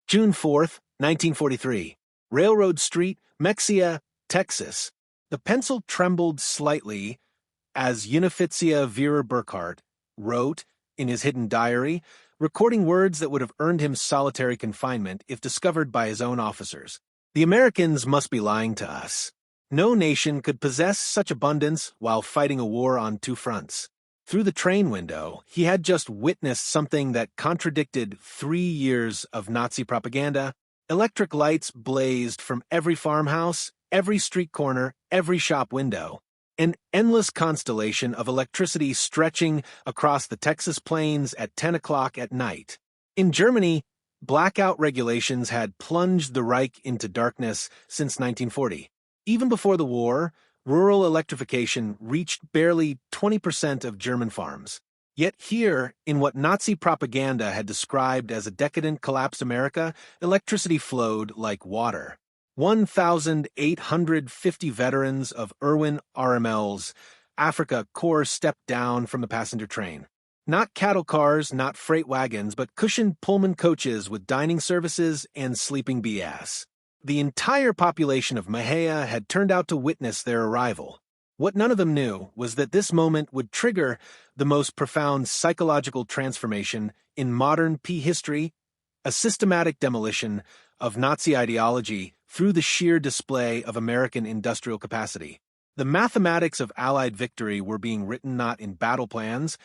June 4th, 1943. Railroad Street, Mexia, Texas. The pencil trembled slightly as Unifizia Vera Burkhart wrote in his hidden diary, recording words that would have earned him solitary confinement if discovered by his own officers. The Americans must be lying to us. No nation could possess such abundance while fighting a war on two fronts. Through the train window, he had just witnessed something that contradicted 3 years of Nazi propaganda. Electric lights blazed from every farmhouse, every street corner, every shop window. An endless constellation of electricity stretching across the Texas plains at 10 o'clock at night. In Germany, blackout regulations had plunged the Reich into darkness since 1940. Even before the war, rural electrification reached barely 20% of German farms. Yet here, in what Nazi propaganda had described as a decadent, collapsed America, electricity flowed like water. 1,850 veterans of Irwin RML's Africa Corps stepped down from the passenger train. Not cattle cars, not freight wagons, but cushioned Pullman coaches with dining services and sleeping BS. The entire population of Mahia had turned out to witness their arrival. What none of them knew was that this moment would trigger the most profound psychological transformation in modern history, a systematic demolition of Nazi ideology through the sheer display of American industrial capacity. The mathematics of Allied victory were being written not in battle plans,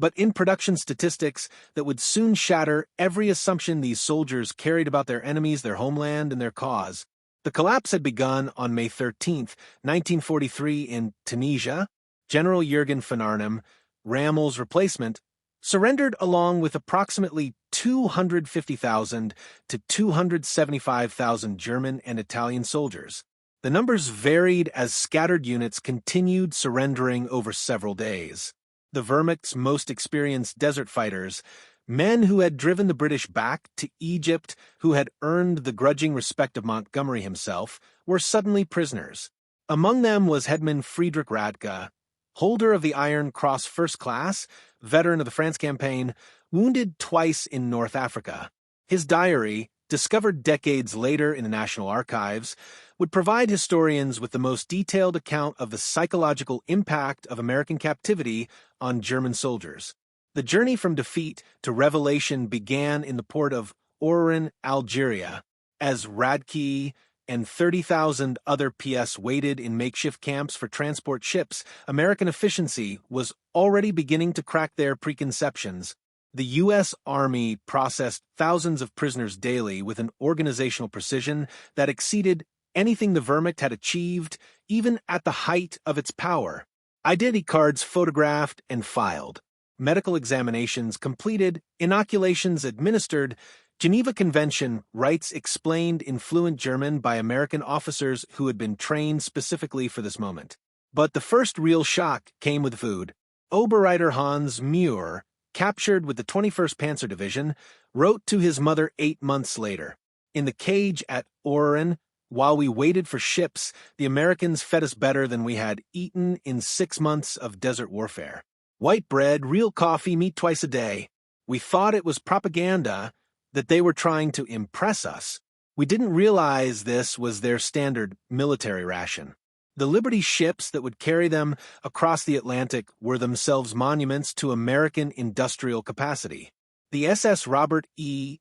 but in production statistics that would soon shatter every assumption these soldiers carried about their enemies, their homeland, and their cause. The collapse had begun on May 13, 1943 in Tunisia. General Jürgen von Arnim, Rammel's replacement, surrendered along with approximately 250,000 to 275,000 German and Italian soldiers. The numbers varied as scattered units continued surrendering over several days. The Wehrmacht's most experienced desert fighters, men who had driven the British back to Egypt, who had earned the grudging respect of Montgomery himself, were suddenly prisoners. Among them was Headman Friedrich Radke, holder of the Iron Cross First Class, veteran of the France campaign, wounded twice in North Africa. His diary, discovered decades later in the National Archives, would provide historians with the most detailed account of the psychological impact of American captivity on German soldiers. The journey from defeat to revelation began in the port of Oran, Algeria, as Radke and 30,000 other PS waited in makeshift camps for transport ships. American efficiency was already beginning to crack their preconceptions. The U.S. Army processed thousands of prisoners daily with an organizational precision that exceeded anything the Wehrmacht had achieved, even at the height of its power. Identity cards photographed and filed. Medical examinations completed, inoculations administered, Geneva Convention rights explained in fluent German by American officers who had been trained specifically for this moment. But the first real shock came with food. Oberreiter Hans Muir, captured with the 21st Panzer Division, wrote to his mother 8 months later. In the cage at Oran, while we waited for ships, the Americans fed us better than we had eaten in 6 months of desert warfare. White bread, real coffee, meat twice a day. We thought it was propaganda, that they were trying to impress us. We didn't realize this was their standard military ration. The Liberty ships that would carry them across the Atlantic were themselves monuments to American industrial capacity. The SS Robert E.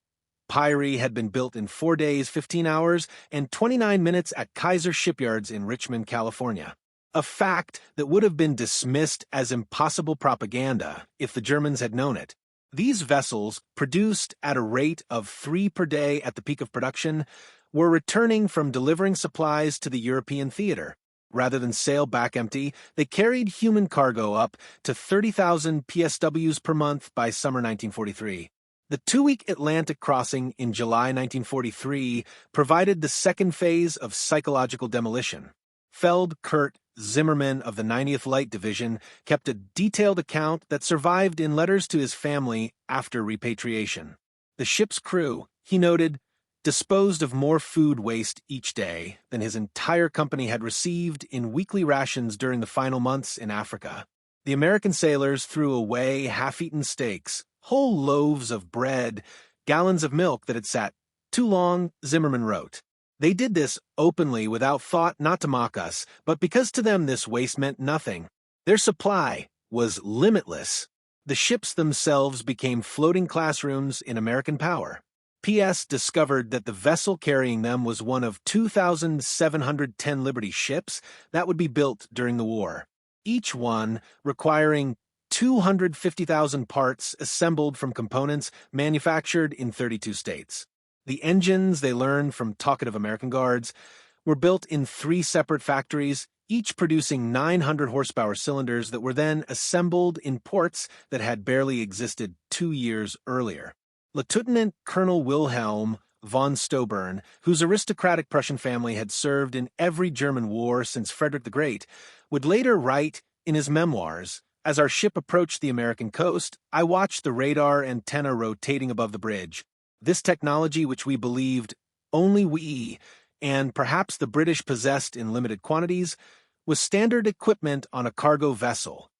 Peary had been built in 4 days, 15 hours, and 29 minutes at Kaiser Shipyards in Richmond, California. A fact that would have been dismissed as impossible propaganda if the Germans had known it. These vessels, produced at a rate of 3 per day at the peak of production, were returning from delivering supplies to the European theater. Rather than sail back empty, they carried human cargo up to 30,000 PSWs per month by summer 1943. The 2-week Atlantic crossing in July 1943 provided the second phase of psychological demolition. Feld Kurt Zimmerman of the 90th Light Division kept a detailed account that survived in letters to his family after repatriation. The ship's crew, he noted, disposed of more food waste each day than his entire company had received in weekly rations during the final months in Africa. The American sailors threw away half-eaten steaks, whole loaves of bread, gallons of milk that had sat Too long, Zimmerman wrote. They did this openly without thought not to mock us, but because to them this waste meant nothing. Their supply was limitless. The ships themselves became floating classrooms in American power. P.S. discovered that the vessel carrying them was one of 2,710 Liberty ships that would be built during the war, each one requiring 250,000 parts assembled from components manufactured in 32 states. The engines, they learned from talkative American guards, were built in 3 separate factories, each producing 900 horsepower cylinders that were then assembled in ports that had barely existed 2 years earlier. Lieutenant Colonel Wilhelm von Stobern, whose aristocratic Prussian family had served in every German war since Frederick the Great, would later write in his memoirs, "As our ship approached the American coast, I watched the radar antenna rotating above the bridge. This technology, which we believed only we, and perhaps the British possessed in limited quantities, was standard equipment on a cargo vessel.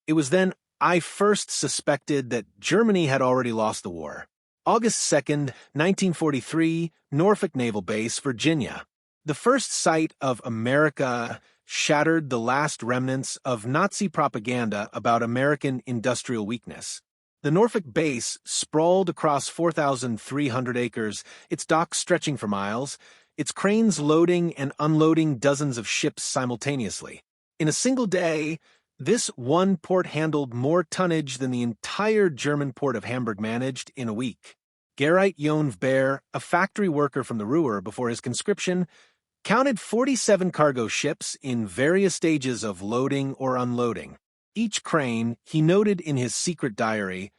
It was then I first suspected that Germany had already lost the war." August 2nd, 1943, Norfolk Naval Base, Virginia. The first sight of America shattered the last remnants of Nazi propaganda about American industrial weakness. The Norfolk base sprawled across 4,300 acres, its docks stretching for miles, its cranes loading and unloading dozens of ships simultaneously. In a single day, this one port handled more tonnage than the entire German port of Hamburg managed in a week. Gerrit Jon a factory worker from the Ruhr before his conscription, counted 47 cargo ships in various stages of loading or unloading. Each crane, he noted in his secret diary,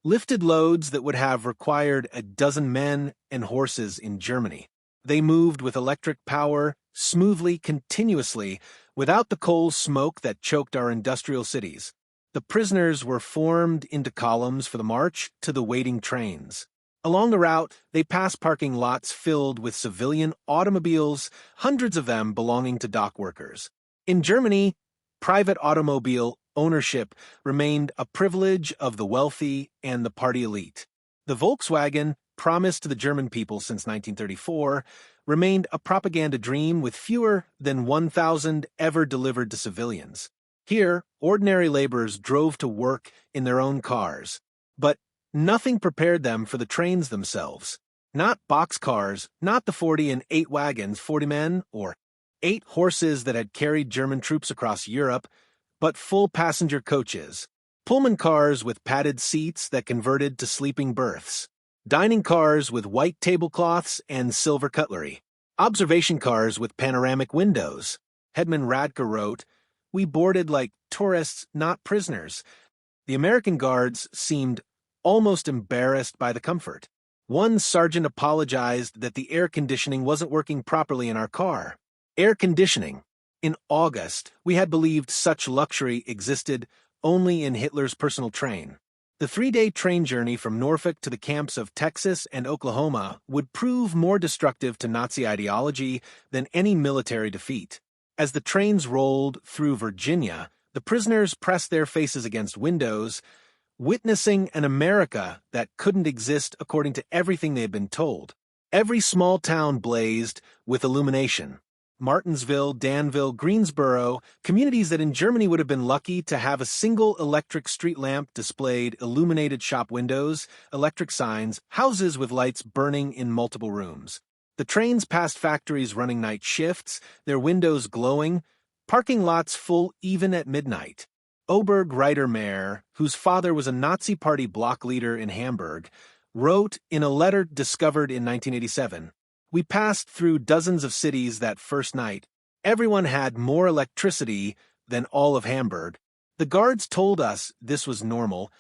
lifted loads that would have required a dozen men and horses in Germany. They moved with electric power, smoothly, continuously, without the coal smoke that choked our industrial cities. The prisoners were formed into columns for the march to the waiting trains. Along the route, they passed parking lots filled with civilian automobiles, hundreds of them belonging to dock workers. In Germany, private automobile ownership remained a privilege of the wealthy and the party elite. The Volkswagen, promised to the German people since 1934, remained a propaganda dream with fewer than 1,000 ever delivered to civilians. Here, ordinary laborers drove to work in their own cars, but nothing prepared them for the trains themselves. Not boxcars, not the 40 and 8 wagons, 40 men, or 8 horses that had carried German troops across Europe, but full passenger coaches, Pullman cars with padded seats that converted to sleeping berths, dining cars with white tablecloths and silver cutlery, observation cars with panoramic windows. Hedman Radke wrote, "We boarded like tourists, not prisoners." The American guards seemed almost embarrassed by the comfort. One sergeant apologized that the air conditioning wasn't working properly in our car. Air conditioning. In August, we had believed such luxury existed only in Hitler's personal train. The 3-day train journey from Norfolk to the camps of Texas and Oklahoma would prove more destructive to Nazi ideology than any military defeat. As the trains rolled through Virginia, the prisoners pressed their faces against windows, witnessing an America that couldn't exist according to everything they had been told. Every small town blazed with illumination. Martinsville, Danville, Greensboro, communities that in Germany would have been lucky to have a single electric street lamp displayed illuminated shop windows, electric signs, houses with lights burning in multiple rooms. The trains passed factories running night shifts, their windows glowing, parking lots full even at midnight. Oberg Reitermeyer, whose father was a Nazi Party bloc leader in Hamburg, wrote in a letter discovered in 1987, "We passed through dozens of cities that first night. Everyone had more electricity than all of Hamburg. The guards told us this was normal,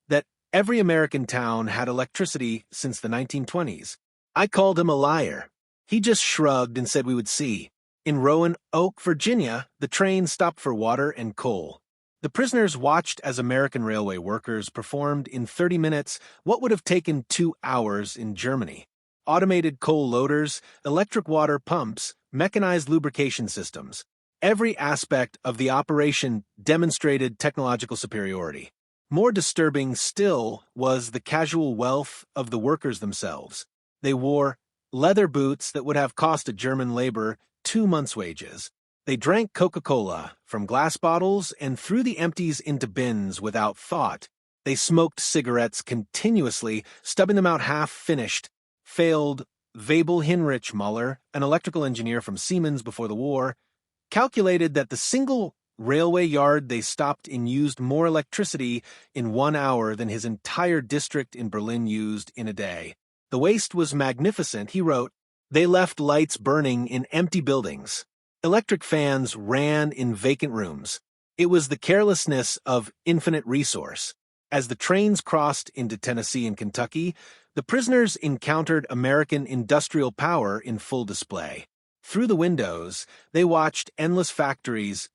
that every American town had electricity since the 1920s. I called him a liar. He just shrugged and said we would see." In Roanoke, Virginia, the train stopped for water and coal. The prisoners watched as American railway workers performed in 30 minutes what would have taken 2 hours in Germany. Automated coal loaders, electric water pumps, mechanized lubrication systems. Every aspect of the operation demonstrated technological superiority. More disturbing still was the casual wealth of the workers themselves. They wore leather boots that would have cost a German labor 2 months' wages. They drank Coca-Cola from glass bottles and threw the empties into bins without thought. They smoked cigarettes continuously, stubbing them out half-finished. Failed Wabel Hinrich Muller, an electrical engineer from Siemens before the war, calculated that the single railway yard they stopped in used more electricity in 1 hour than his entire district in Berlin used in a day. The waste was magnificent, he wrote. They left lights burning in empty buildings. Electric fans ran in vacant rooms. It was the carelessness of infinite resource. As the trains crossed into Tennessee and Kentucky, the prisoners encountered American industrial power in full display. Through the windows, they watched endless factories,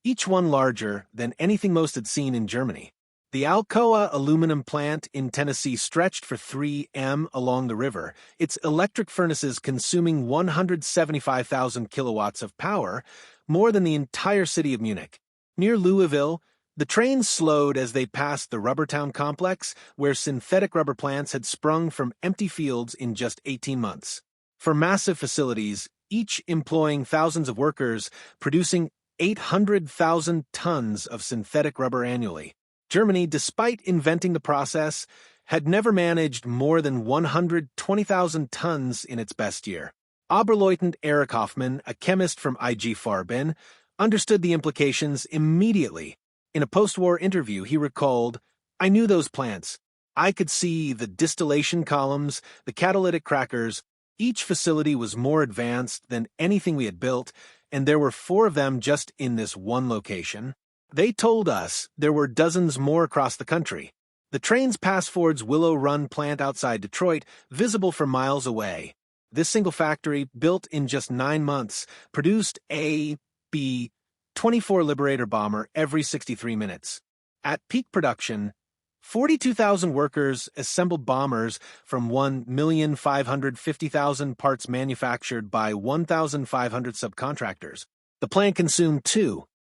each one larger than anything most had seen in Germany. The Alcoa aluminum plant in Tennessee stretched for 3 m along the river, its electric furnaces consuming 175,000 kilowatts of power, more than the entire city of Munich. Near Louisville, the trains slowed as they passed the Rubbertown complex, where synthetic rubber plants had sprung from empty fields in just 18 months. For massive facilities, each employing thousands of workers, producing 800,000 tons of synthetic rubber annually. Germany, despite inventing the process, had never managed more than 120,000 tons in its best year. Oberleutnant Erich Hoffmann, a chemist from IG Farben, understood the implications immediately. In a post-war interview, he recalled, "I knew those plants. I could see the distillation columns, the catalytic crackers. Each facility was more advanced than anything we had built, and there were 4 of them just in this one location. They told us there were dozens more across the country. The trains passed Ford's Willow Run plant outside Detroit, visible from miles away. This single factory, built in just 9 months, produced a B-24 Liberator bomber every 63 minutes. At peak production, 42,000 workers assembled bombers from 1,550,000 parts manufactured by 1,500 subcontractors. The plant consumed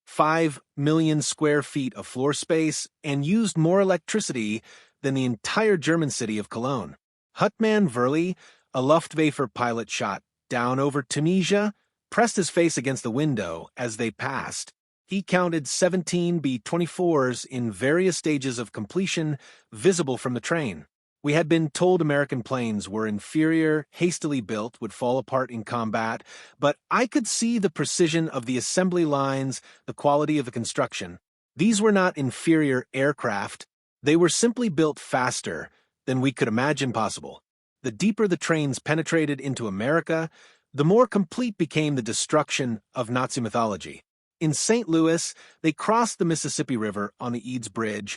5 million square feet of floor space and used more electricity than the entire German city of Cologne. Hutman Verli, a Luftwaffe pilot shot down over Tunisia, pressed his face against the window as they passed. He counted 17 B-24s in various stages of completion visible from the train. We had been told American planes were inferior, hastily built, would fall apart in combat, but I could see the precision of the assembly lines, the quality of the construction. These were not inferior aircraft. They were simply built faster than we could imagine possible. The deeper the trains penetrated into America, the more complete became the destruction of Nazi mythology. In St. Louis, they crossed the Mississippi River on the Eads Bridge,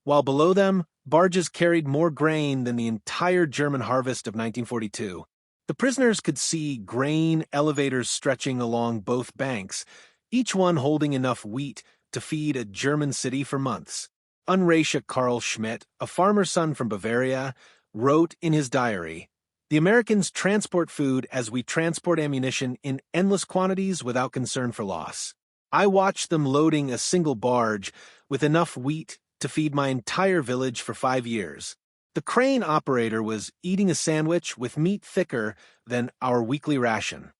while below them, barges carried more grain than the entire German harvest of 1942. The prisoners could see grain elevators stretching along both banks, each one holding enough wheat to feed a German city for months. Unratio Karl Schmidt, a farmer's son from Bavaria, wrote in his diary, "The Americans transport food as we transport ammunition in endless quantities without concern for loss. I watched them loading a single barge with enough wheat to feed my entire village for 5 years. The crane operator was eating a sandwich with meat thicker than our weekly ration."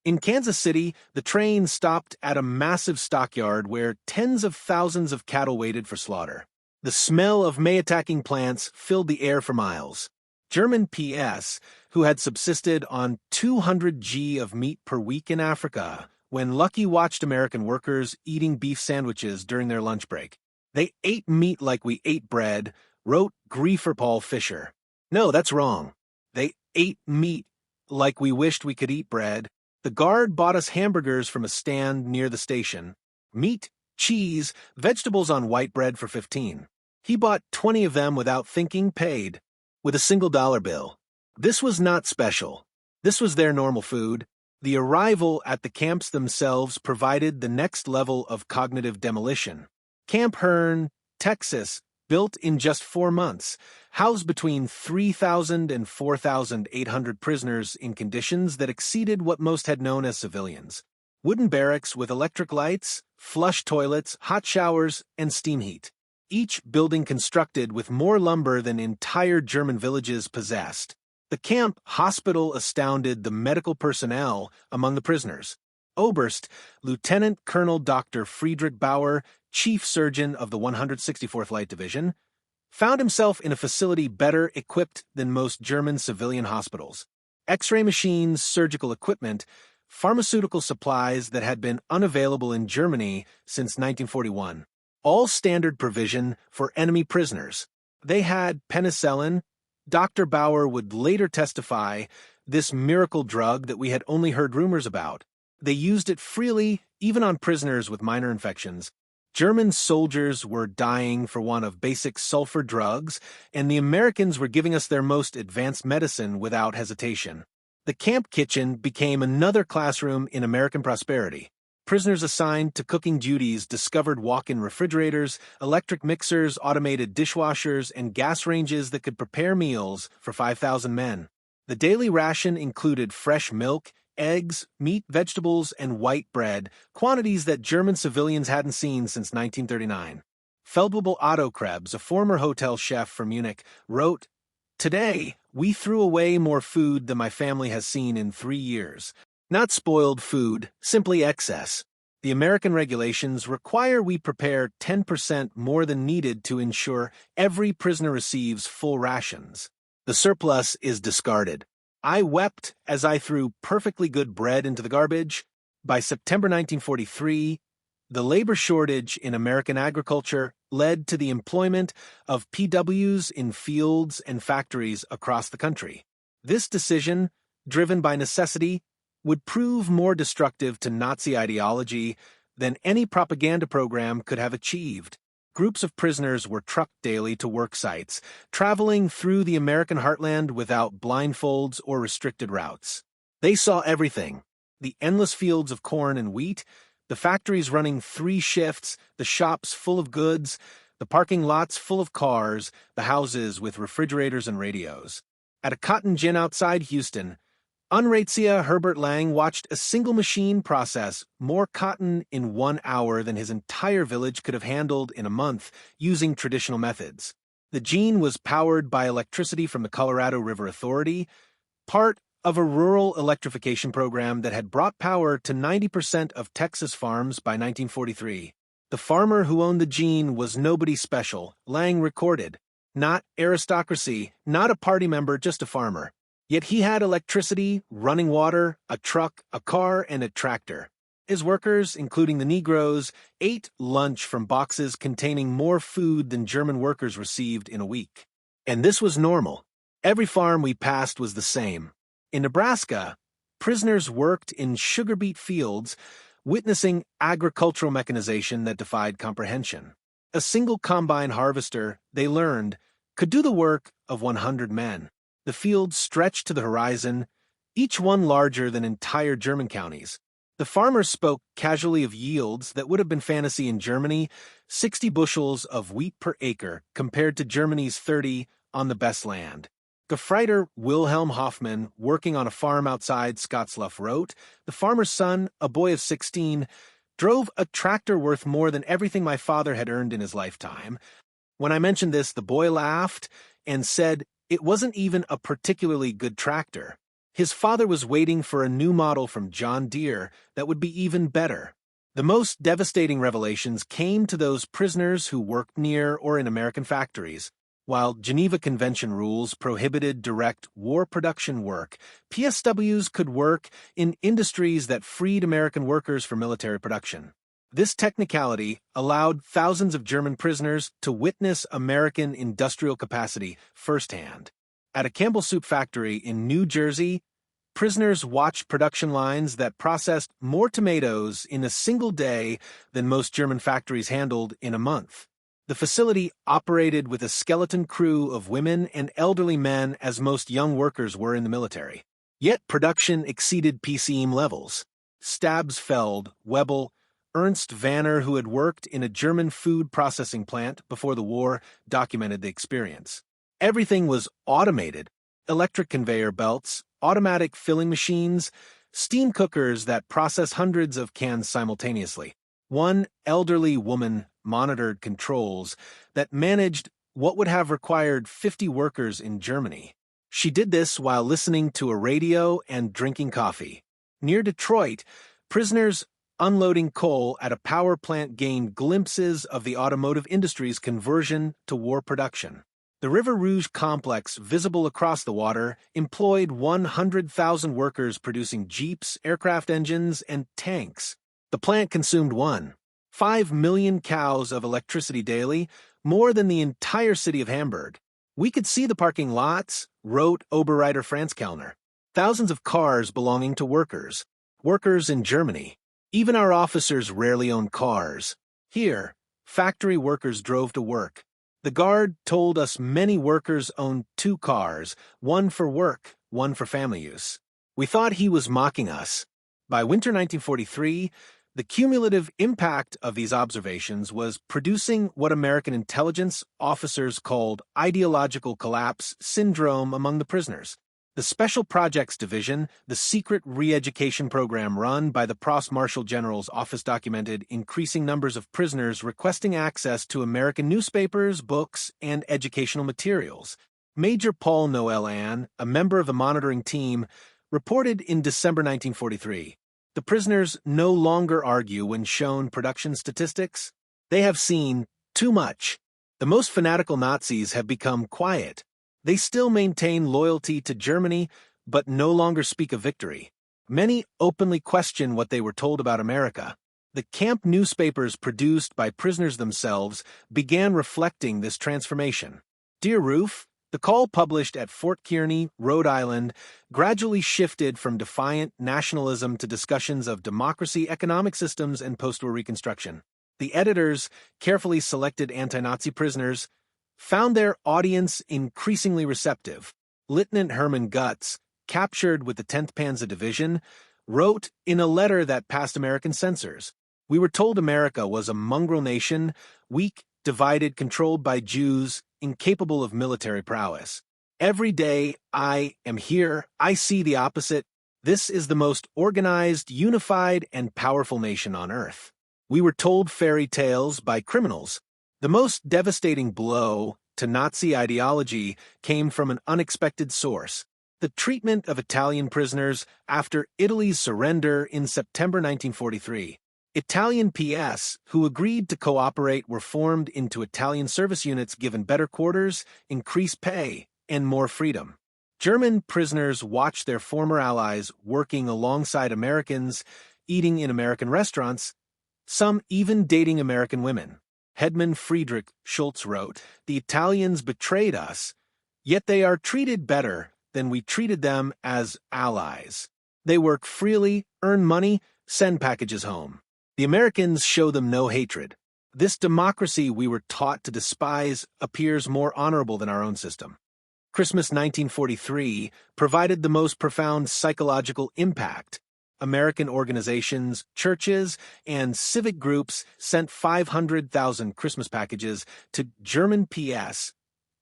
In Kansas City, the train stopped at a massive stockyard where tens of thousands of cattle waited for slaughter. The smell of May-attacking plants filled the air for miles. German PS, who had subsisted on 200 g of meat per week in Africa, when Lucky watched American workers eating beef sandwiches during their lunch break. "They ate meat like we ate bread," wrote Griefer Paul Fischer. "No, that's wrong. They ate meat like we wished we could eat bread. The guard bought us hamburgers from a stand near the station. Meat, cheese, vegetables on white bread for 15. He bought 20 of them without thinking, paid with a single dollar bill. This was not special. This was their normal food. The arrival at the camps themselves provided the next level of cognitive demolition. Camp Hearn, Texas, built in just 4 months, housed between 3,000 and 4,800 prisoners in conditions that exceeded what most had known as civilians. Wooden barracks with electric lights, flush toilets, hot showers, and steam heat. Each building constructed with more lumber than entire German villages possessed. The camp hospital astounded the medical personnel among the prisoners. Oberst, Lieutenant Colonel Dr. Friedrich Bauer, chief surgeon of the 164th Light Division, found himself in a facility better equipped than most German civilian hospitals. X-ray machines, surgical equipment, pharmaceutical supplies that had been unavailable in Germany since 1941. All standard provision for enemy prisoners. They had penicillin. Dr. Bauer would later testify, this miracle drug that we had only heard rumors about. They used it freely, even on prisoners with minor infections. German soldiers were dying for want of basic sulfur drugs, and the Americans were giving us their most advanced medicine without hesitation. The camp kitchen became another classroom in American prosperity. Prisoners assigned to cooking duties discovered walk-in refrigerators, electric mixers, automated dishwashers, and gas ranges that could prepare meals for 5,000 men. The daily ration included fresh milk, eggs, meat, vegetables, and white bread, quantities that German civilians hadn't seen since 1939. Feldwebel Otto Krebs, a former hotel chef from Munich, wrote, "Today, we threw away more food than my family has seen in 3 years. Not spoiled food, simply excess. The American regulations require we prepare 10% more than needed to ensure every prisoner receives full rations. The surplus is discarded. I wept as I threw perfectly good bread into the garbage. By September 1943, the labor shortage in American agriculture led to the employment of POWs in fields and factories across the country. This decision, driven by necessity, would prove more destructive to Nazi ideology than any propaganda program could have achieved. Groups of prisoners were trucked daily to work sites, traveling through the American heartland without blindfolds or restricted routes. They saw everything: the endless fields of corn and wheat, the factories running 3 shifts, the shops full of goods, the parking lots full of cars, the houses with refrigerators and radios. At a cotton gin outside Houston, Unratia Herbert Lang watched a single machine process more cotton in 1 hour than his entire village could have handled in a month using traditional methods. The gene was powered by electricity from the Colorado River Authority, part of a rural electrification program that had brought power to 90% of Texas farms by 1943. The farmer who owned the gene was nobody special, Lang recorded. Not aristocracy, not a party member, just a farmer. Yet he had electricity, running water, a truck, a car, and a tractor. His workers, including the Negroes, ate lunch from boxes containing more food than German workers received in a week. And this was normal. Every farm we passed was the same. In Nebraska, prisoners worked in sugar beet fields, witnessing agricultural mechanization that defied comprehension. A single combine harvester, they learned, could do the work of 100 men. The fields stretched to the horizon, each one larger than entire German counties. The farmers spoke casually of yields that would have been fantasy in Germany, 60 bushels of wheat per acre compared to Germany's 30 on the best land. Gefreiter Wilhelm Hoffmann, working on a farm outside Scottsluff, wrote, "The farmer's son, a boy of 16, drove a tractor worth more than everything my father had earned in his lifetime. When I mentioned this, the boy laughed and said it wasn't even a particularly good tractor. His father was waiting for a new model from John Deere that would be even better." The most devastating revelations came to those prisoners who worked near or in American factories. While Geneva Convention rules prohibited direct war production work, PSWs could work in industries that freed American workers for military production. This technicality allowed thousands of German prisoners to witness American industrial capacity firsthand. At a Campbell Soup factory in New Jersey, prisoners watched production lines that processed more tomatoes in a single day than most German factories handled in a month. The facility operated with a skeleton crew of women and elderly men, as most young workers were in the military. Yet production exceeded PCM levels. Stabsfeld, Webel, Ernst Vanner, who had worked in a German food processing plant before the war, documented the experience. Everything was automated: electric conveyor belts, automatic filling machines, steam cookers that process hundreds of cans simultaneously. One elderly woman monitored controls that managed what would have required 50 workers in Germany. She did this while listening to a radio and drinking coffee. Near Detroit, prisoners unloading coal at a power plant gained glimpses of the automotive industry's conversion to war production. The River Rouge complex, visible across the water, employed 100,000 workers producing jeeps, aircraft engines, and tanks. The plant consumed 1.5 million cows of electricity daily, more than the entire city of Hamburg. We could see the parking lots, wrote Oberreiter Franz Kellner. Thousands of cars belonging to workers in Germany. Even our officers rarely own cars. Here, factory workers drove to work. The guard told us many workers owned 2 cars, one for work, one for family use. We thought he was mocking us. By winter 1943, the cumulative impact of these observations was producing what American intelligence officers called ideological collapse syndrome among the prisoners. The Special Projects Division, the secret re-education program run by the Prost Marshal General's office, documented increasing numbers of prisoners requesting access to American newspapers, books, and educational materials. Major Paul Noel Ann, a member of the monitoring team, reported in December 1943, "The prisoners no longer argue when shown production statistics. They have seen too much. The most fanatical Nazis have become quiet. They still maintain loyalty to Germany, but no longer speak of victory. Many openly question what they were told about America." The camp newspapers produced by prisoners themselves began reflecting this transformation. Dear Roof, the call published at Fort Kearny, Rhode Island, gradually shifted from defiant nationalism to discussions of democracy, economic systems, and post-war reconstruction. The editors, carefully selected anti-Nazi prisoners, found their audience increasingly receptive. Lieutenant Hermann Gutz, captured with the 10th Panzer Division, wrote in a letter that passed American censors, "We were told America was a mongrel nation, weak, divided, controlled by Jews, incapable of military prowess. Every day I am here, I see the opposite. This is the most organized, unified, and powerful nation on earth. We were told fairy tales by criminals. The most devastating blow to Nazi ideology came from an unexpected source: the treatment of Italian prisoners after Italy's surrender in September 1943. Italian PS who agreed to cooperate were formed into Italian service units, given better quarters, increased pay, and more freedom. German prisoners watched their former allies working alongside Americans, eating in American restaurants, some even dating American women." Hedman Friedrich Schultz wrote, "The Italians betrayed us, yet they are treated better than we treated them as allies. They work freely, earn money, send packages home. The Americans show them no hatred. This democracy we were taught to despise appears more honorable than our own system." Christmas 1943 provided the most profound psychological impact. American organizations, churches, and civic groups sent 500,000 Christmas packages to German PS,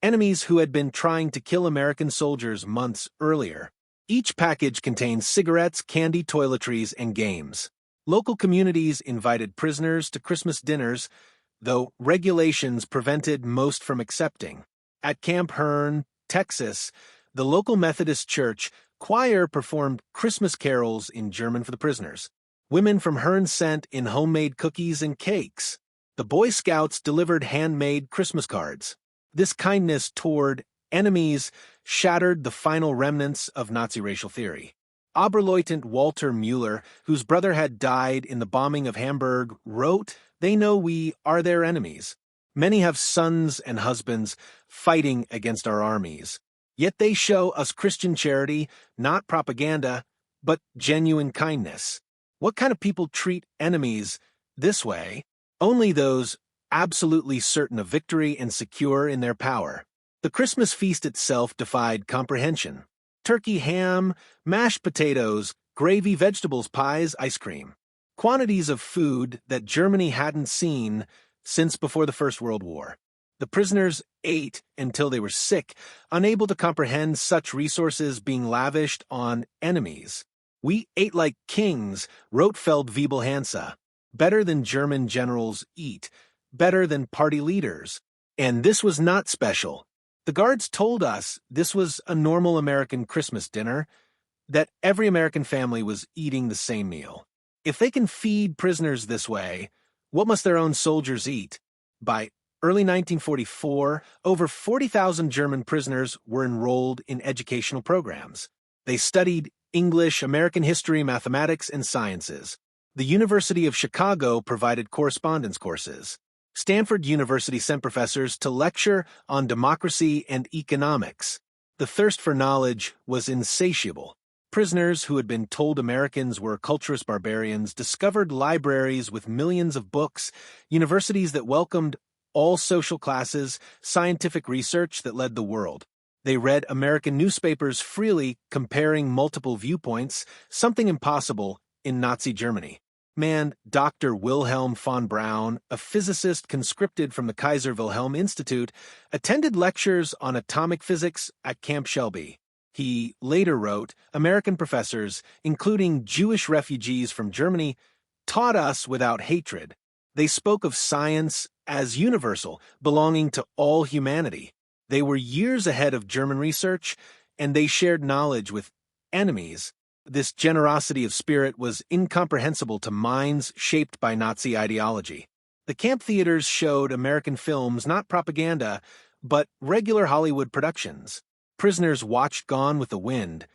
enemies who had been trying to kill American soldiers months earlier. Each package contained cigarettes, candy, toiletries, and games. Local communities invited prisoners to Christmas dinners, though regulations prevented most from accepting. At Camp Hearn, Texas, the local Methodist church choir performed Christmas carols in German for the prisoners. Women from Hearn sent in homemade cookies and cakes. The Boy Scouts delivered handmade Christmas cards. This kindness toward enemies shattered the final remnants of Nazi racial theory. Oberleutnant Walter Mueller, whose brother had died in the bombing of Hamburg, wrote, "They know we are their enemies. Many have sons and husbands fighting against our armies. Yet they show us Christian charity, not propaganda, but genuine kindness." What kind of people treat enemies this way? Only those absolutely certain of victory and secure in their power. The Christmas feast itself defied comprehension. Turkey, ham, mashed potatoes, gravy, vegetables, pies, ice cream. Quantities of food that Germany hadn't seen since before the First World War. The prisoners ate until they were sick, unable to comprehend such resources being lavished on enemies. "We ate like kings," wrote Feldwebel Hansa. "Better than German generals eat, better than party leaders." And this was not special. The guards told us this was a normal American Christmas dinner, that every American family was eating the same meal. If they can feed prisoners this way, what must their own soldiers eat? By early 1944, over 40,000 German prisoners were enrolled in educational programs. They studied English, American history, mathematics, and sciences. The University of Chicago provided correspondence courses. Stanford University sent professors to lecture on democracy and economics. The thirst for knowledge was insatiable. Prisoners who had been told Americans were culturist barbarians discovered libraries with millions of books, universities that welcomed all social classes, scientific research that led the world. They read American newspapers freely, comparing multiple viewpoints, something impossible in Nazi Germany. Dr. Wilhelm von Braun, a physicist conscripted from the Kaiser Wilhelm Institute, attended lectures on atomic physics at Camp Shelby. He later wrote, American professors, including Jewish refugees from Germany, taught us without hatred. They spoke of science as universal, belonging to all humanity. They were years ahead of German research, and they shared knowledge with enemies. This generosity of spirit was incomprehensible to minds shaped by Nazi ideology. The camp theaters showed American films, not propaganda, but regular Hollywood productions. Prisoners watched Gone with the Wind,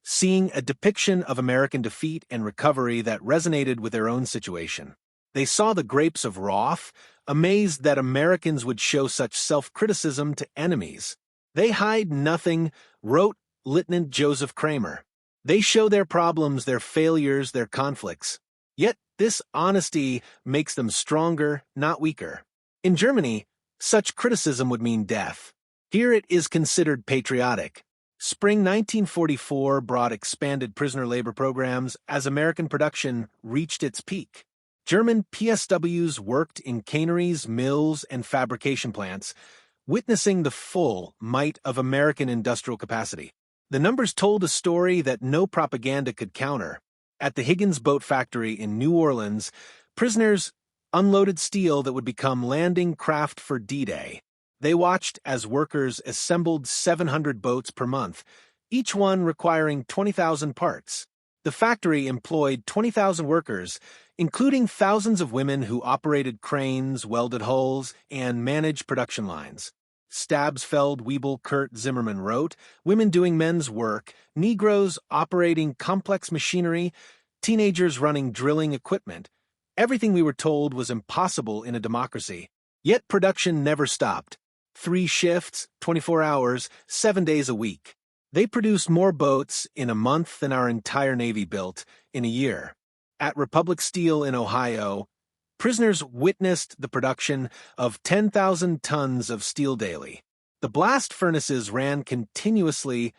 seeing a depiction of American defeat and recovery that resonated with their own situation. They saw The Grapes of Wrath, amazed that Americans would show such self-criticism to enemies. They hide nothing, wrote Lieutenant Joseph Kramer. They show their problems, their failures, their conflicts. Yet this honesty makes them stronger, not weaker. In Germany, such criticism would mean death. Here it is considered patriotic. Spring 1944 brought expanded prisoner labor programs as American production reached its peak. German PSWs worked in canneries, mills, and fabrication plants, witnessing the full might of American industrial capacity. The numbers told a story that no propaganda could counter. At the Higgins Boat Factory in New Orleans, prisoners unloaded steel that would become landing craft for D-Day. They watched as workers assembled 700 boats per month, each one requiring 20,000 parts. The factory employed 20,000 workers, including thousands of women who operated cranes, welded hulls, and managed production lines. Stabsfeld, Wiebel, Kurt Zimmerman wrote, women doing men's work, Negroes operating complex machinery, teenagers running drilling equipment. Everything we were told was impossible in a democracy. Yet production never stopped. 3 shifts, 24 hours, 7 days a week. They produced more boats in a month than our entire Navy built in a year. At Republic Steel in Ohio, prisoners witnessed the production of 10,000 tons of steel daily. The blast furnaces ran continuously,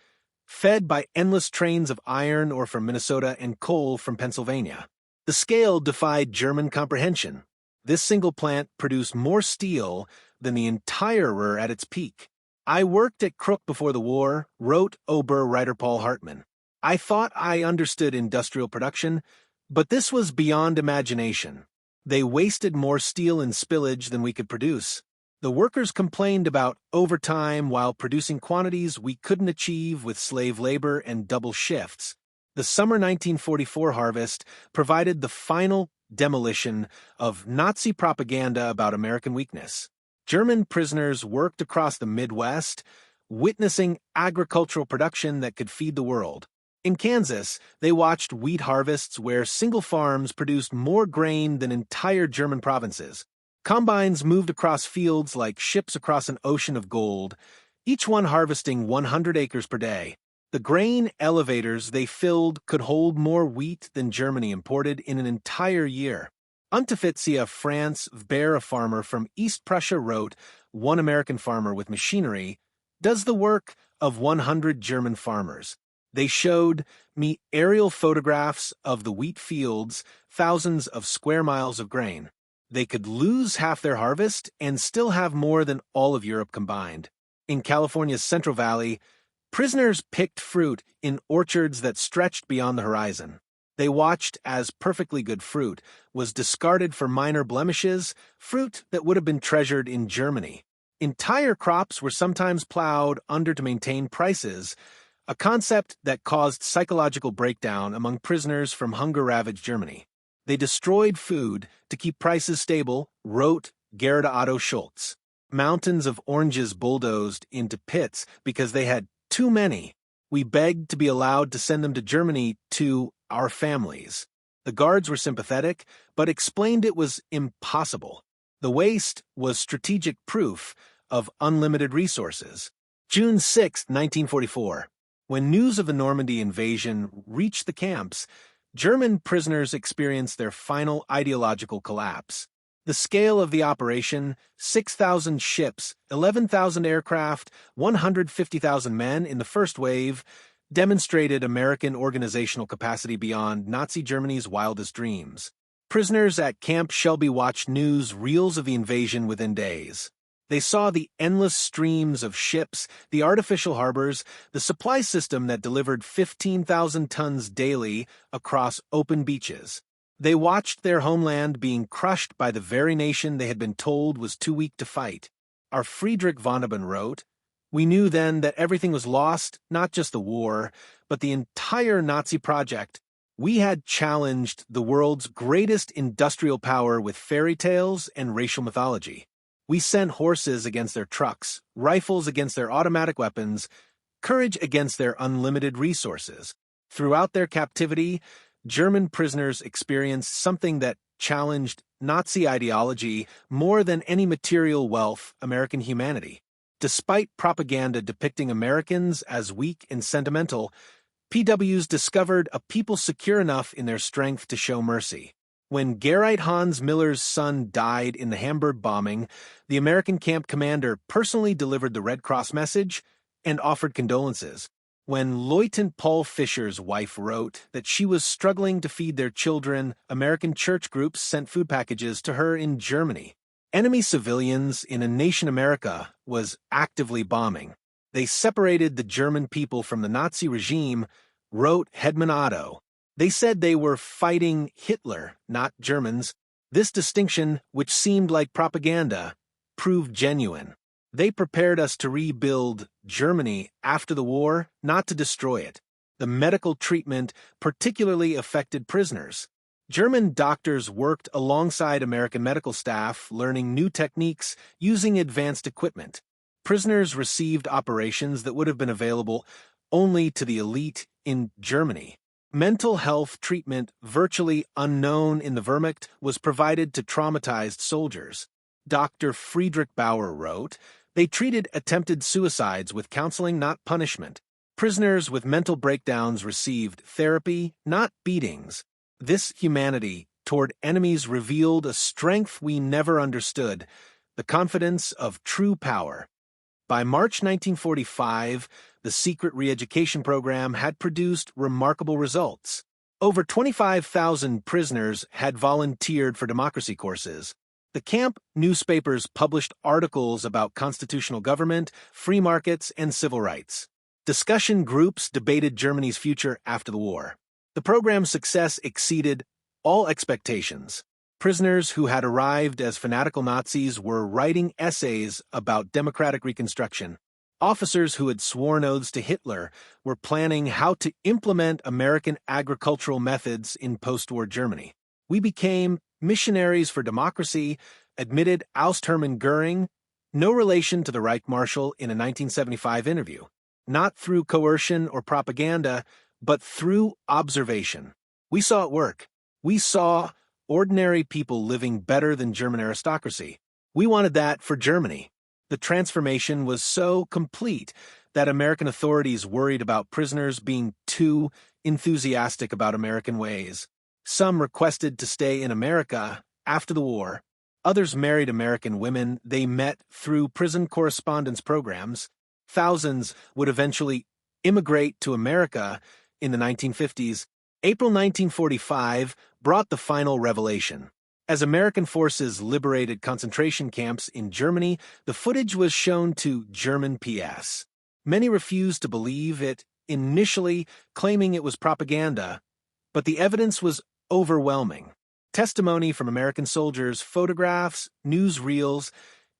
fed by endless trains of iron ore from Minnesota and coal from Pennsylvania. The scale defied German comprehension. This single plant produced more steel than the entire Ruhr at its peak. I worked at Crook before the war, wrote Ober writer Paul Hartman. I thought I understood industrial production, but this was beyond imagination. They wasted more steel and spillage than we could produce. The workers complained about overtime while producing quantities we couldn't achieve with slave labor and double shifts. The summer 1944 harvest provided the final demolition of Nazi propaganda about American weakness. German prisoners worked across the Midwest, witnessing agricultural production that could feed the world. In Kansas, they watched wheat harvests where single farms produced more grain than entire German provinces. Combines moved across fields like ships across an ocean of gold, each one harvesting 100 acres per day. The grain elevators they filled could hold more wheat than Germany imported in an entire year. Unterfitzia France Bear, a farmer from East Prussia, wrote, one American farmer with machinery does the work of 100 German farmers. They showed me aerial photographs of the wheat fields, thousands of square miles of grain. They could lose half their harvest and still have more than all of Europe combined. In California's Central Valley, prisoners picked fruit in orchards that stretched beyond the horizon. They watched as perfectly good fruit was discarded for minor blemishes, fruit that would have been treasured in Germany. Entire crops were sometimes plowed under to maintain prices, a concept that caused psychological breakdown among prisoners from hunger-ravaged Germany. They destroyed food to keep prices stable, wrote Gerda Otto Schultz. Mountains of oranges bulldozed into pits because they had too many. We begged to be allowed to send them to Germany to our families. The guards were sympathetic, but explained it was impossible. The waste was strategic proof of unlimited resources. June 6, 1944. When news of the Normandy invasion reached the camps, German prisoners experienced their final ideological collapse. The scale of the operation, 6,000 ships, 11,000 aircraft, 150,000 men in the first wave, demonstrated American organizational capacity beyond Nazi Germany's wildest dreams. Prisoners at Camp Shelby watched news reels of the invasion within days. They saw the endless streams of ships, the artificial harbors, the supply system that delivered 15,000 tons daily across open beaches. They watched their homeland being crushed by the very nation they had been told was too weak to fight. Our Friedrich Vonnegut wrote, "We knew then that everything was lost, not just the war, but the entire Nazi project. We had challenged the world's greatest industrial power with fairy tales and racial mythology. We sent horses against their trucks, rifles against their automatic weapons, courage against their unlimited resources. Throughout their captivity, German prisoners experienced something that challenged Nazi ideology more than any material wealth, American humanity. Despite propaganda depicting Americans as weak and sentimental, PWs discovered a people secure enough in their strength to show mercy. When Gerrit Hans Miller's son died in the Hamburg bombing, the American camp commander personally delivered the Red Cross message and offered condolences. When Lieutenant Paul Fischer's wife wrote that she was struggling to feed their children, American church groups sent food packages to her in Germany. Enemy civilians in a nation America was actively bombing. They separated the German people from the Nazi regime, wrote Hetman Otto. They said they were fighting Hitler, not Germans. This distinction, which seemed like propaganda, proved genuine. They prepared us to rebuild Germany after the war, not to destroy it. The medical treatment particularly affected prisoners. German doctors worked alongside American medical staff, learning new techniques, using advanced equipment. Prisoners received operations that would have been available only to the elite in Germany. Mental health treatment, virtually unknown in the Wehrmacht, was provided to traumatized soldiers. Dr. Friedrich Bauer wrote, "They treated attempted suicides with counseling, not punishment. Prisoners with mental breakdowns received therapy, not beatings. This humanity toward enemies revealed a strength we never understood, the confidence of true power." By March 1945, the secret re-education program had produced remarkable results. Over 25,000 prisoners had volunteered for democracy courses. The camp newspapers published articles about constitutional government, free markets, and civil rights. Discussion groups debated Germany's future after the war. The program's success exceeded all expectations. Prisoners who had arrived as fanatical Nazis were writing essays about democratic reconstruction. Officers who had sworn oaths to Hitler were planning how to implement American agricultural methods in post-war Germany. We became missionaries for democracy, admitted Aust Hermann Göring, no relation to the Reich Marshal, in a 1975 interview. Not through coercion or propaganda, but through observation. We saw it work. We saw ordinary people living better than German aristocracy. We wanted that for Germany. The transformation was so complete that American authorities worried about prisoners being too enthusiastic about American ways. Some requested to stay in America after the war. Others married American women they met through prison correspondence programs. Thousands would eventually immigrate to America in the 1950s. April 1945 brought the final revelation. As American forces liberated concentration camps in Germany, the footage was shown to German PS. Many refused to believe it initially, claiming it was propaganda, but the evidence was overwhelming. Testimony from American soldiers, photographs, newsreels,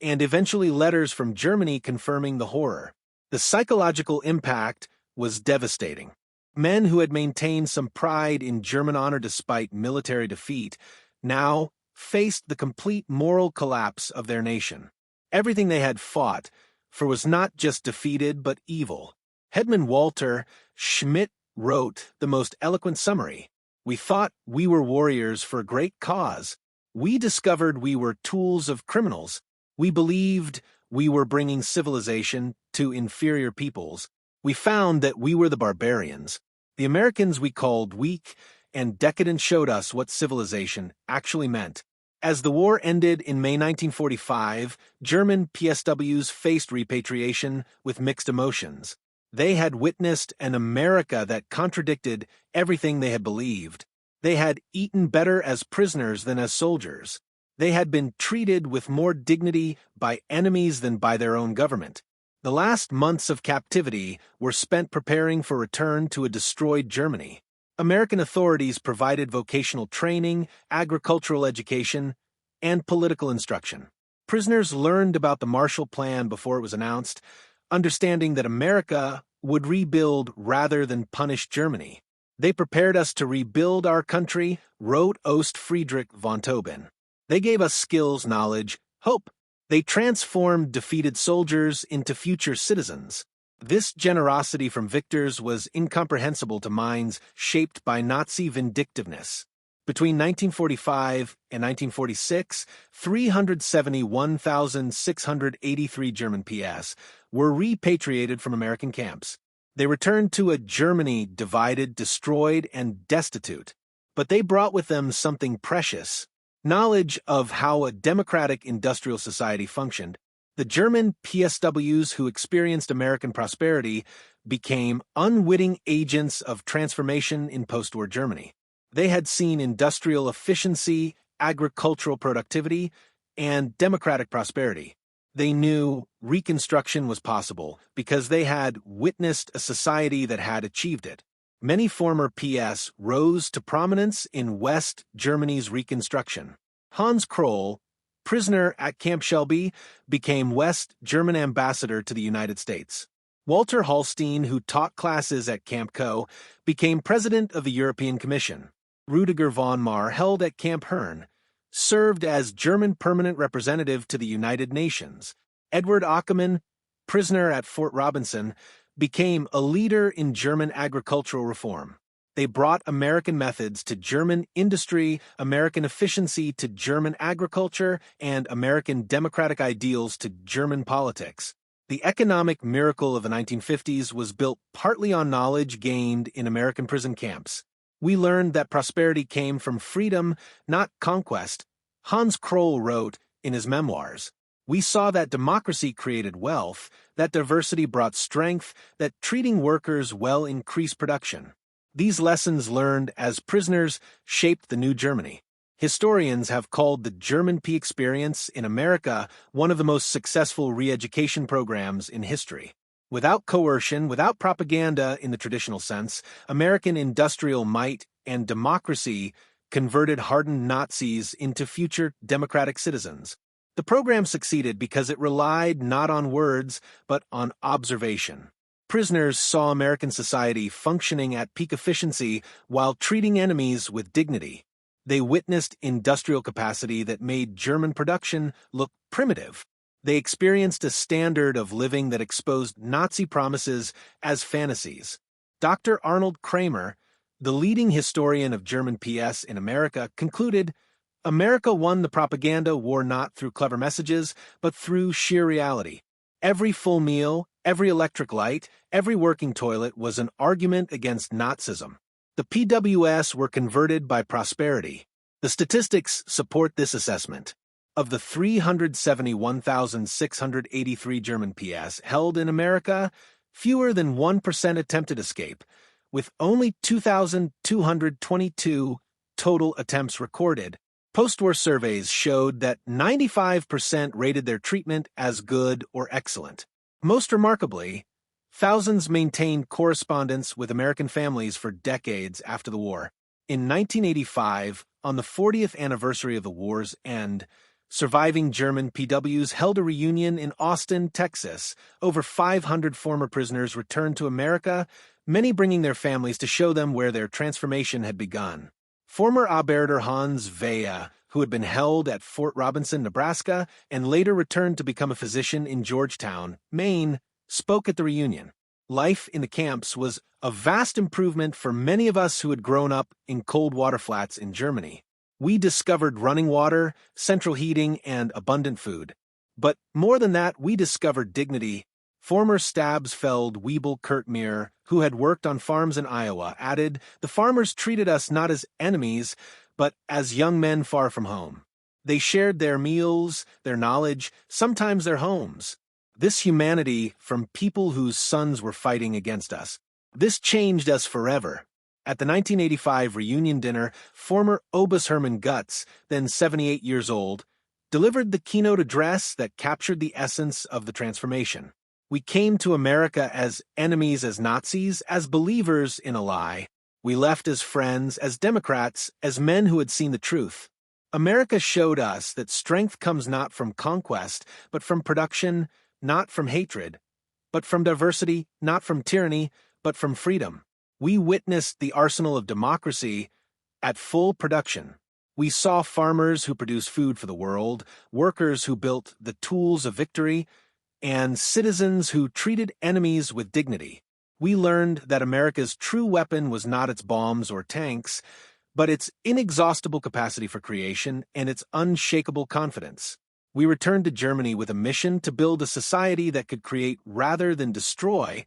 and eventually letters from Germany confirming the horror. The psychological impact was devastating. Men who had maintained some pride in German honor despite military defeat now faced the complete moral collapse of their nation. Everything they had fought for was not just defeated but evil. Headman Walter Schmidt wrote the most eloquent summary. "We thought we were warriors for a great cause. We discovered we were tools of criminals. We believed we were bringing civilization to inferior peoples. We found that we were the barbarians. The Americans we called weak, and decadent showed us what civilization actually meant." As the war ended in May 1945, German PSWs faced repatriation with mixed emotions. They had witnessed an America that contradicted everything they had believed. They had eaten better as prisoners than as soldiers. They had been treated with more dignity by enemies than by their own government. The last months of captivity were spent preparing for return to a destroyed Germany. American authorities provided vocational training, agricultural education, and political instruction. Prisoners learned about the Marshall Plan before it was announced, understanding that America would rebuild rather than punish Germany. "They prepared us to rebuild our country," wrote Ost Friedrich von Tobin. "They gave us skills, knowledge, hope. They transformed defeated soldiers into future citizens." This generosity from victors was incomprehensible to minds shaped by Nazi vindictiveness. Between 1945 and 1946, 371,683 German PS were repatriated from American camps. They returned to a Germany divided, destroyed, and destitute. But they brought with them something precious: knowledge of how a democratic industrial society functioned. The German PSWs who experienced American prosperity became unwitting agents of transformation in post-war Germany. They had seen industrial efficiency, agricultural productivity, and democratic prosperity. They knew reconstruction was possible because they had witnessed a society that had achieved it. Many former PS rose to prominence in West Germany's reconstruction. Hans Kroll, prisoner at Camp Shelby, became West German ambassador to the United States. Walter Hallstein, who taught classes at Camp Co., became president of the European Commission. Rudiger von Marr, held at Camp Herne, served as German permanent representative to the United Nations. Edward Ackermann, prisoner at Fort Robinson, became a leader in German agricultural reform. They brought American methods to German industry, American efficiency to German agriculture, and American democratic ideals to German politics. The economic miracle of the 1950s was built partly on knowledge gained in American prison camps. We learned that prosperity came from freedom, not conquest. Hans Kroll wrote in his memoirs, "We saw that democracy created wealth, that diversity brought strength, that treating workers well increased production. These lessons learned as prisoners shaped the new Germany." Historians have called the German P experience in America one of the most successful re-education programs in history. Without coercion, without propaganda in the traditional sense, American industrial might and democracy converted hardened Nazis into future democratic citizens. The program succeeded because it relied not on words, but on observation. Prisoners saw American society functioning at peak efficiency while treating enemies with dignity. They witnessed industrial capacity that made German production look primitive. They experienced a standard of living that exposed Nazi promises as fantasies. Dr. Arnold Kramer, the leading historian of German PS in America, concluded, "America won the propaganda war not through clever messages, but through sheer reality. Every full meal, every electric light, every working toilet was an argument against Nazism. The PWS were converted by prosperity." The statistics support this assessment. Of the 371,683 German PS held in America, fewer than 1% attempted escape, with only 2,222 total attempts recorded. Post-war surveys showed that 95% rated their treatment as good or excellent. Most remarkably, thousands maintained correspondence with American families for decades after the war. In 1985, on the 40th anniversary of the war's end, Surviving German POWs held a reunion in Austin, Texas. Over 500 former prisoners returned to America, many bringing their families to show them where their transformation had begun. Former Arbeiter Hans Wehe, who had been held at Fort Robinson, Nebraska, and later returned to become a physician in Georgetown, Maine, spoke at the reunion. Life in the camps was a vast improvement for many of us who had grown up in cold water flats in Germany. We discovered running water, central heating, and abundant food. But more than that, we discovered dignity. Former Stabsfeld Wiebel Kurtmeier, who had worked on farms in Iowa, added, "The farmers treated us not as enemies, but as young men far from home. They shared their meals, their knowledge, sometimes their homes. This humanity from people whose sons were fighting against us. This changed us forever." At the 1985 reunion dinner, former Obus Hermann Gutz, then 78 years old, delivered the keynote address that captured the essence of the transformation. We came to America as enemies, as Nazis, as believers in a lie. We left as friends, as Democrats, as men who had seen the truth. America showed us that strength comes not from conquest, but from production, not from hatred, but from diversity, not from tyranny, but from freedom. We witnessed the arsenal of democracy at full production. We saw farmers who produced food for the world, workers who built the tools of victory, and citizens who treated enemies with dignity. We learned that America's true weapon was not its bombs or tanks, but its inexhaustible capacity for creation and its unshakable confidence. We returned to Germany with a mission to build a society that could create rather than destroy,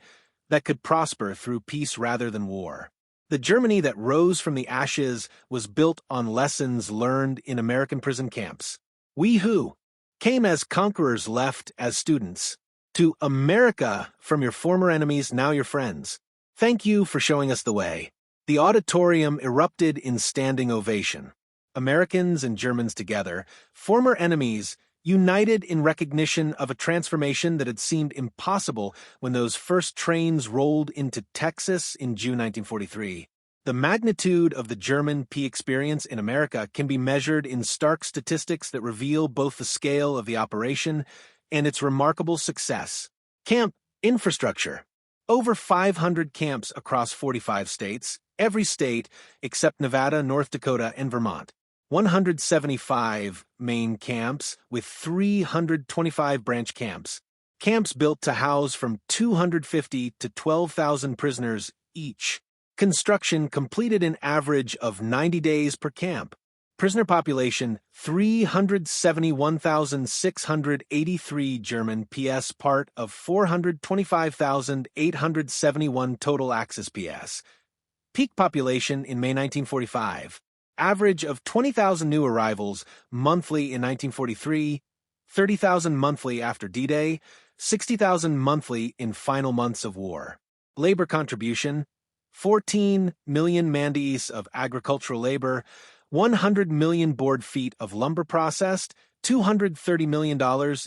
that could prosper through peace rather than war. The Germany that rose from the ashes was built on lessons learned in American prison camps. We who came as conquerors left as students. To America, from your former enemies, now your friends. Thank you for showing us the way. The auditorium erupted in standing ovation. Americans and Germans together, former enemies, united in recognition of a transformation that had seemed impossible when those first trains rolled into Texas in June 1943. The magnitude of the German P experience in America can be measured in stark statistics that reveal both the scale of the operation and its remarkable success. Camp infrastructure. Over 500 camps across 45 states, every state except Nevada, North Dakota, and Vermont. 175 main camps with 325 branch camps. Camps built to house from 250 to 12,000 prisoners each. Construction completed an average of 90 days per camp. Prisoner population 371,683 German PS, part of 425,871 total Axis PS. Peak population in May 1945. Average of 20,000 new arrivals monthly in 1943, 30,000 monthly after D-Day, 60,000 monthly in final months of war. Labor contribution, 14 million man-days of agricultural labor, 100 million board feet of lumber processed, $230 million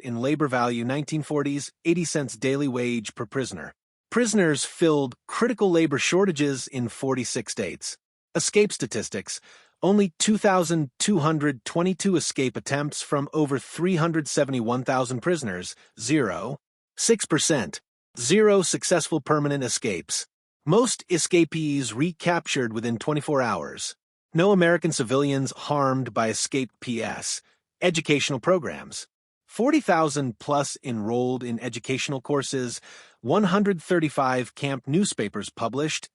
in labor value 1940s, 80 cents daily wage per prisoner. Prisoners filled critical labor shortages in 46 states. Escape statistics. Only 2,222 escape attempts from over 371,000 prisoners, 0.6%. 0 successful permanent escapes. Most escapees recaptured within 24 hours. No American civilians harmed by escaped PS. Educational programs. 40,000 plus enrolled in educational courses, 135 camp newspapers published,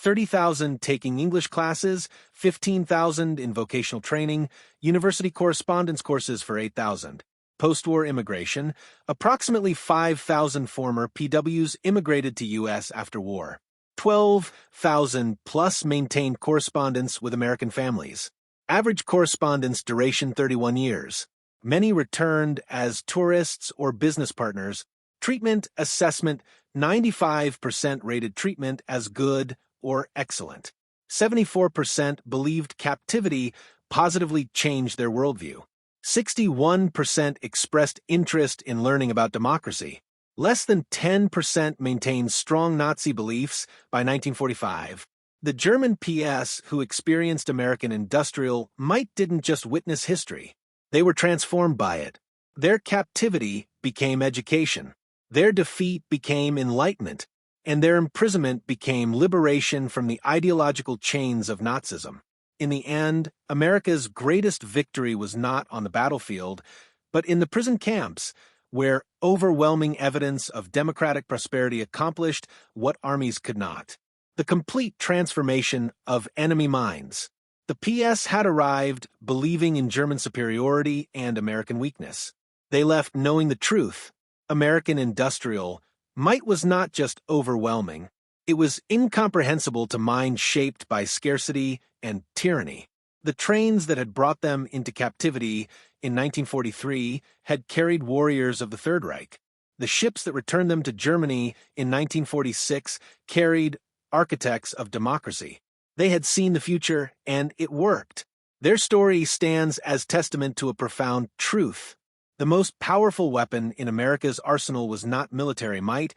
30,000 taking English classes, 15,000 in vocational training, university correspondence courses for 8,000. Post-war immigration, approximately 5,000 former PWs immigrated to U.S. after war. 12,000 plus maintained correspondence with American families. Average correspondence duration 31 years. Many returned as tourists or business partners. Treatment assessment, 95% rated treatment as good or excellent. 74% believed captivity positively changed their worldview. 61% expressed interest in learning about democracy. Less than 10% maintained strong Nazi beliefs by 1945. The German PS who experienced American industrial might didn't just witness history. They were transformed by it. Their captivity became education. Their defeat became enlightenment, and their imprisonment became liberation from the ideological chains of Nazism. In the end, America's greatest victory was not on the battlefield, but in the prison camps, where overwhelming evidence of democratic prosperity accomplished what armies could not. The complete transformation of enemy minds. The PS had arrived believing in German superiority and American weakness. They left knowing the truth. American industrial might was not just overwhelming, it was incomprehensible to minds shaped by scarcity and tyranny. The trains that had brought them into captivity in 1943 had carried warriors of the Third Reich. The ships that returned them to Germany in 1946 carried architects of democracy. They had seen the future, and it worked. Their story stands as testament to a profound truth. The most powerful weapon in America's arsenal was not military might,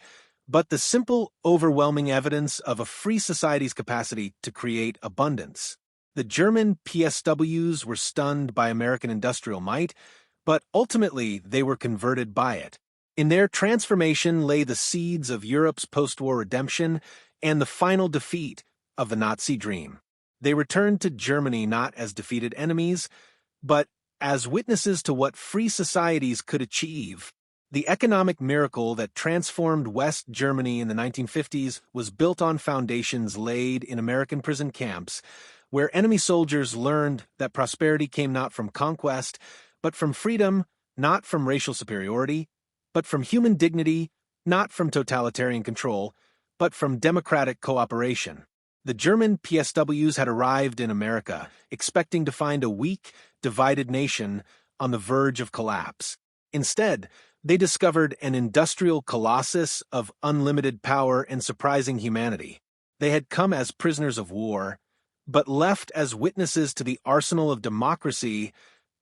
but the simple, overwhelming evidence of a free society's capacity to create abundance. The German POWs were stunned by American industrial might, but ultimately they were converted by it. In their transformation lay the seeds of Europe's post-war redemption and the final defeat of the Nazi dream. They returned to Germany not as defeated enemies, but as witnesses to what free societies could achieve. The economic miracle that transformed West Germany in the 1950s was built on foundations laid in American prison camps, where enemy soldiers learned that prosperity came not from conquest, but from freedom, not from racial superiority, but from human dignity, not from totalitarian control, but from democratic cooperation. The German POWs had arrived in America, expecting to find a weak, divided nation on the verge of collapse. Instead, they discovered an industrial colossus of unlimited power and surprising humanity. They had come as prisoners of war, but left as witnesses to the arsenal of democracy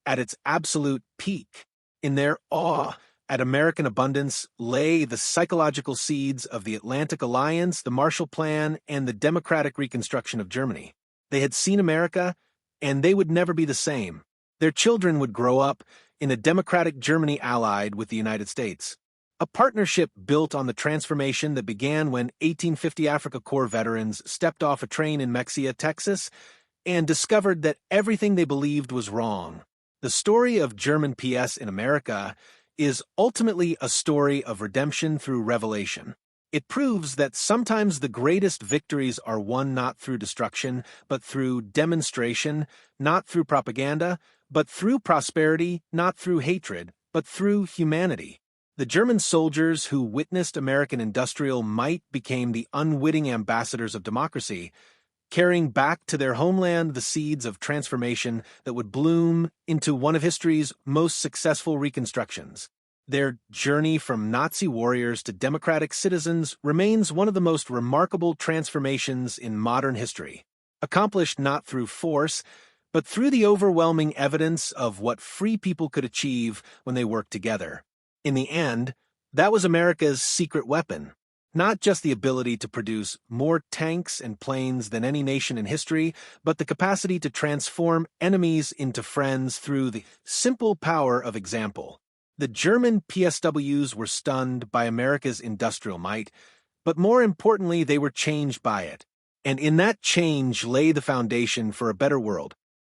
at its absolute peak. In their awe at American abundance lay the psychological seeds of the Atlantic Alliance, the Marshall Plan, and the democratic reconstruction of Germany. They had seen America, and they would never be the same. Their children would grow up in a democratic Germany allied with the United States. A partnership built on the transformation that began when 1850 Africa Corps veterans stepped off a train in Mexia, Texas, and discovered that everything they believed was wrong. The story of German PS in America is ultimately a story of redemption through revelation. It proves that sometimes the greatest victories are won not through destruction, but through demonstration, not through propaganda, but through prosperity, not through hatred, but through humanity. The German soldiers who witnessed American industrial might became the unwitting ambassadors of democracy, carrying back to their homeland the seeds of transformation that would bloom into one of history's most successful reconstructions. Their journey from Nazi warriors to democratic citizens remains one of the most remarkable transformations in modern history, accomplished not through force, but through the overwhelming evidence of what free people could achieve when they worked together. In the end, that was America's secret weapon. Not just the ability to produce more tanks and planes than any nation in history, but the capacity to transform enemies into friends through the simple power of example. The German POWs were stunned by America's industrial might, but more importantly, they were changed by it. And in that change lay the foundation for a better world.